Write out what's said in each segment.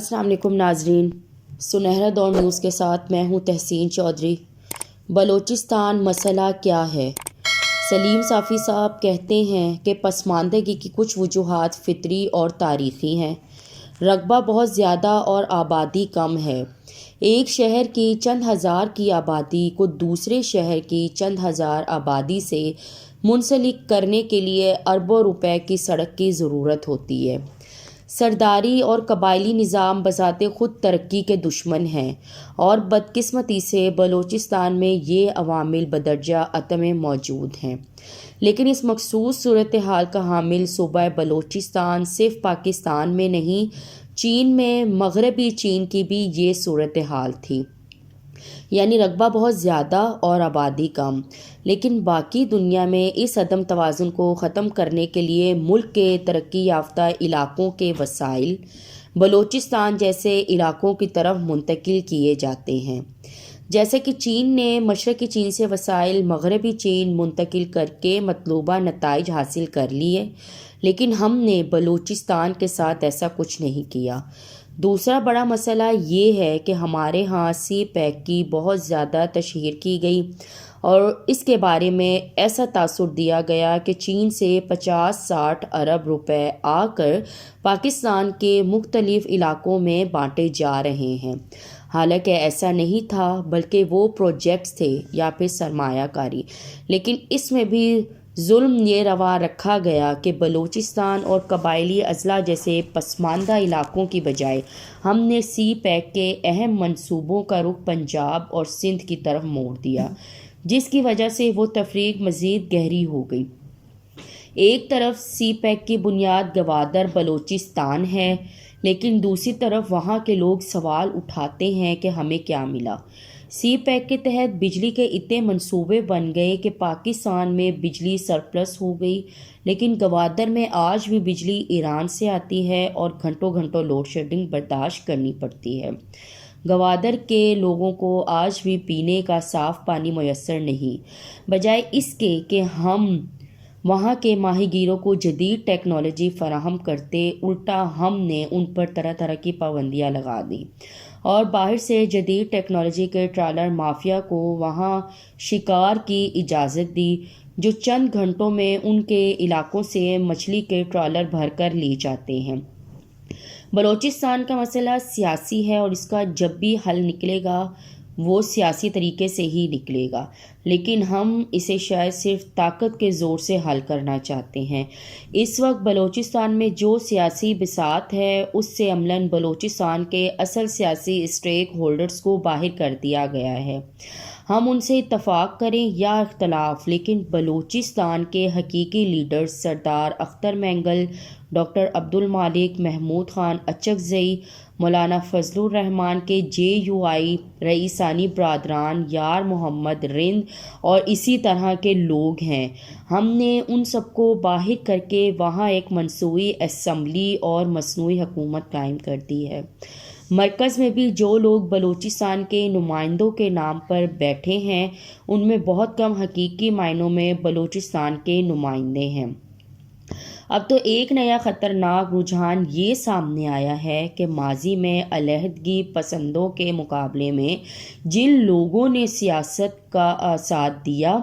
अस्सलाम वालेकुम नाजरीन, सुनहरा दौर न्यूज़ के साथ मैं हूं तहसीन चौधरी। बलूचिस्तान मसला क्या है? सलीम साफ़ी साहब कहते हैं कि पसमानदगी की कुछ वजूहात फ़ितरी और तारीख़ी हैं। रकबा बहुत ज़्यादा और आबादी कम है। एक शहर की चंद हज़ार की आबादी को दूसरे शहर की चंद हज़ार आबादी से मुंसलिक करने के लिए अरबों रुपए की सड़क की ज़रूरत होती है। सरदारी और कबायली निज़ाम बज़ाते ख़ुद तरक्की के दुश्मन हैं और बदकिस्मती से बलूचिस्तान में ये अवामिल बदरजा अतम मौजूद हैं। लेकिन इस मखसूस सूरत हाल का हामिल सूबा बलूचिस्तान सिर्फ पाकिस्तान में नहीं, चीन में, मगरबी चीन की भी ये सूरत हाल थी। यानी रकबा बहुत ज़्यादा और आबादी कम। लेकिन बाकी दुनिया में इस अदम तवाज़ुन को ख़त्म करने के लिए मुल्क के तरक्की याफ्ता इलाक़ों के वसाइल बलूचिस्तान जैसे इलाक़ों की तरफ मुंतकिल किए जाते हैं। जैसे कि चीन ने मशरक़ी चीन से वसाइल मगरबी चीन मुंतकिल करके मतलूबा नताइज हासिल कर लिए, लेकिन हमने बलूचिस्तान के साथ ऐसा कुछ नहीं किया। दूसरा बड़ा मसला ये है कि हमारे यहाँ सी पैक की बहुत ज़्यादा तशहीर की गई और इसके बारे में ऐसा तासुर दिया गया कि चीन से 50-60 अरब रुपए आकर पाकिस्तान के मुख्तलिफ़ इलाक़ों में बांटे जा रहे हैं। हालांकि ऐसा नहीं था, बल्कि वो प्रोजेक्ट्स थे या फिर सरमायाकारी। लेकिन इसमें भी जुल्म ये रवा रखा गया कि बलूचिस्तान और कबायली अजला जैसे पसमानदा इलाक़ों की बजाय हमने सी पैक के अहम मंसूबों का रुख पंजाब और सिंध की तरफ मोड़ दिया, जिसकी वजह से वो तफरीक मज़ीद गहरी हो गई। एक तरफ सी पैक की बुनियाद गवादर बलूचिस्तान है, लेकिन दूसरी तरफ वहाँ के लोग सवाल उठाते हैं कि हमें क्या मिला। सी पैक के तहत बिजली के इतने मंसूबे बन गए कि पाकिस्तान में बिजली सरप्लस हो गई, लेकिन गवादर में आज भी बिजली ईरान से आती है और घंटों घंटों लोड शेडिंग बर्दाश्त करनी पड़ती है। गवादर के लोगों को आज भी पीने का साफ़ पानी मैसर नहीं, बजाय इसके कि हम वहाँ के माहीगीरों को जदीद टेक्नोलॉजी फराहम करते, उल्टा हमने उन पर तरह तरह की पाबंदियाँ लगा दी और बाहर से जदीद टेक्नोलॉजी के ट्रालर माफिया को वहाँ शिकार की इजाज़त दी, जो चंद घंटों में उनके इलाकों से मछली के ट्रालर भरकर ले जाते हैं। बलूचिस्तान का मसला सियासी है और इसका जब भी हल निकलेगा वो सियासी तरीके से ही निकलेगा, लेकिन हम इसे शायद सिर्फ ताकत के ज़ोर से हल करना चाहते हैं। इस वक्त बलूचिस्तान में जो सियासी बिसात है, उससे अमलन बलूचिस्तान के असल सियासी स्टेक होल्डर्स को बाहर कर दिया गया है। हम उनसे इत्तफाक करें या इख्तलाफ, लेकिन बलूचिस्तान के हकीकी लीडर्स सरदार अख्तर मैंगल, डॉक्टर अब्दुल मालिक, महमूद ख़ान अचकज़ई, मौलाना फजलुर रहमान के JUI रईसानी बरदरान, यार मोहम्मद रिंद और इसी तरह के लोग हैं। हमने उन सबको बाहर करके वहाँ एक मनसूई असम्बली और मसनूई हुकूमत कायम कर दी है। मरकज़ में भी जो लोग बलूचिस्तान के नुमाइंदों के नाम पर बैठे हैं, उनमें बहुत कम हकीकी मायनों में बलूचिस्तान के नुमाइंदे हैं। अब तो एक नया ख़तरनाक रुझान ये सामने आया है कि माजी में अलहदगी पसंदों के मुकाबले में जिन लोगों ने सियासत का साथ दिया,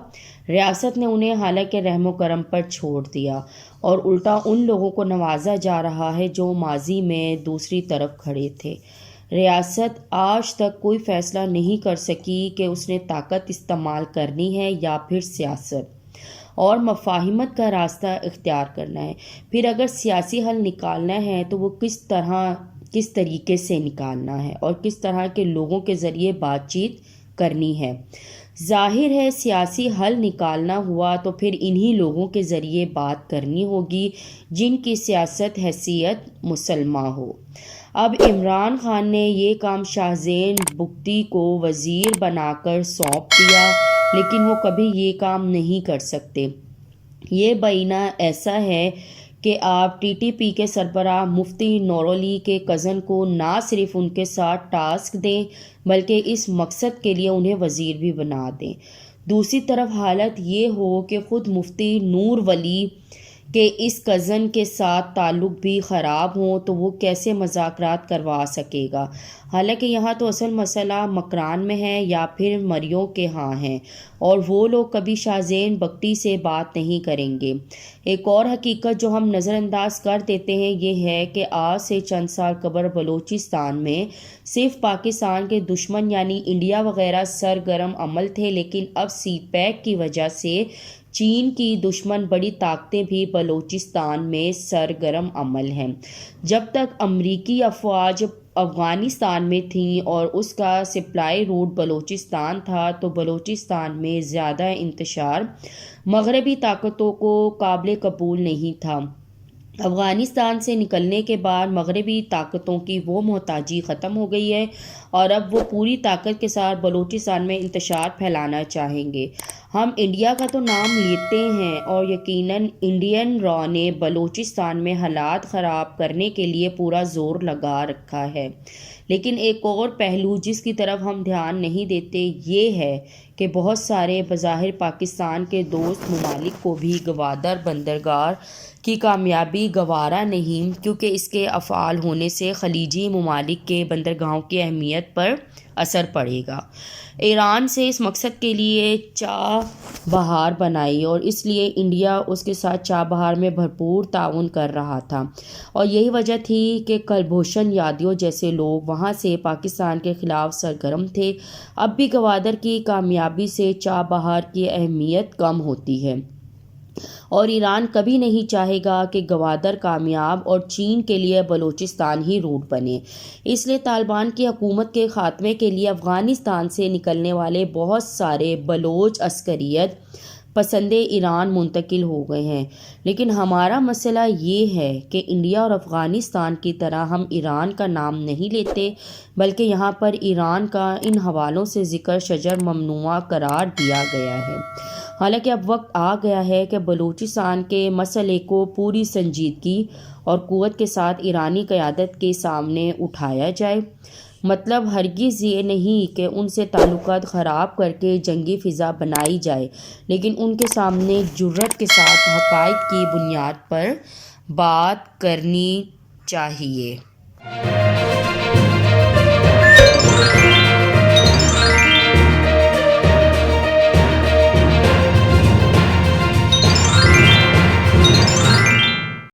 रियासत ने उन्हें हालांकि रहमो करम पर छोड़ दिया और उल्टा उन लोगों को नवाजा जा रहा है जो माजी में दूसरी तरफ खड़े थे। रियासत आज तक कोई फ़ैसला नहीं कर सकी कि उसने ताकत इस्तेमाल करनी है या फिर सियासत और मफाहिमत का रास्ता इख्तियार करना है। फिर अगर सियासी हल निकालना है तो वो किस तरीके से निकालना है और किस तरह के लोगों के ज़रिए बातचीत करनी है। ज़ाहिर है सियासी हल निकालना हुआ तो फिर इन्हीं लोगों के ज़रिए बात करनी होगी जिनकी सियासत हैसियत मुसलमा हो। अब इमरान खान ने ये काम शाहज़ेन बुगटी को वज़ीर बनाकर सौंप दिया, लेकिन वो कभी ये काम नहीं कर सकते। ये बैना ऐसा है कि आप TTP के सरबराह मुफ्ती नौरोली के कज़न को ना सिर्फ उनके साथ टास्क दें, बल्कि इस मकसद के लिए उन्हें वज़ीर भी बना दें। दूसरी तरफ हालत ये हो कि ख़ुद मुफ्ती नूर वली کہ اس کزن کے ساتھ تعلق بھی خراب ہوں تو وہ کیسے مذاکرات کروا سکے گا؟ حالانکہ یہاں تو اصل مسئلہ مکران میں ہے یا پھر مریوں کے ہاں ہے، اور وہ لوگ کبھی شاہزین بگٹی سے بات نہیں کریں گے۔ ایک اور حقیقت جو ہم نظر انداز کر دیتے ہیں یہ ہے کہ آج سے چند سال قبل بلوچستان میں صرف پاکستان کے دشمن یعنی انڈیا وغیرہ سرگرم عمل تھے، لیکن اب سی پیک کی وجہ سے چین کی دشمن بڑی طاقتیں بھی بلوچستان میں سرگرم عمل ہیں۔ جب تک امریکی افواج افغانستان میں تھیں اور اس کا سپلائی روٹ بلوچستان تھا تو بلوچستان میں زیادہ انتشار مغربی طاقتوں کو قابل قبول نہیں تھا۔ افغانستان سے نکلنے کے بعد مغربی طاقتوں کی وہ محتاجی ختم ہو گئی ہے اور اب وہ پوری طاقت کے ساتھ بلوچستان میں انتشار پھیلانا چاہیں گے۔ ہم انڈیا کا تو نام لیتے ہیں اور یقیناً انڈین را نے بلوچستان میں حالات خراب کرنے کے لیے پورا زور لگا رکھا ہے، لیکن ایک اور پہلو جس کی طرف ہم دھیان نہیں دیتے یہ ہے کہ بہت سارے بظاہر پاکستان کے دوست ممالک کو بھی گوادر بندرگاہ کی کامیابی گوارا نہیں، کیونکہ اس کے افعال ہونے سے خلیجی ممالک کے بندرگاہوں کی اہمیت پر اثر پڑے گا۔ ایران سے اس مقصد کے لیے چابہار بنائی اور اس لیے انڈیا اس کے ساتھ چابہار میں بھرپور تعاون کر رہا تھا، اور یہی وجہ تھی کہ کلبھوشن یادیو جیسے لوگ وہاں سے پاکستان کے خلاف سرگرم تھے۔ اب بھی گوادر کی کامیابی سے چابہار کی اہمیت کم ہوتی ہے، اور ایران کبھی نہیں چاہے گا کہ گوادر کامیاب اور چین کے لیے بلوچستان ہی روٹ بنے۔ اس لیے طالبان کی حکومت کے خاتمے کے لیے افغانستان سے نکلنے والے بہت سارے بلوچ عسکریت پسند ایران منتقل ہو گئے ہیں، لیکن ہمارا مسئلہ یہ ہے کہ انڈیا اور افغانستان کی طرح ہم ایران کا نام نہیں لیتے، بلکہ یہاں پر ایران کا ان حوالوں سے ذکر شجر ممنوعہ قرار دیا گیا ہے۔ حالانکہ اب وقت آ گیا ہے کہ بلوچستان کے مسئلے کو پوری سنجیدگی اور قوت کے ساتھ ایرانی قیادت کے سامنے اٹھایا جائے۔ مطلب ہرگز یہ نہیں کہ ان سے تعلقات خراب کر کے جنگی فضا بنائی جائے، لیکن ان کے سامنے جرأت کے ساتھ حقائق کی بنیاد پر بات کرنی چاہیے۔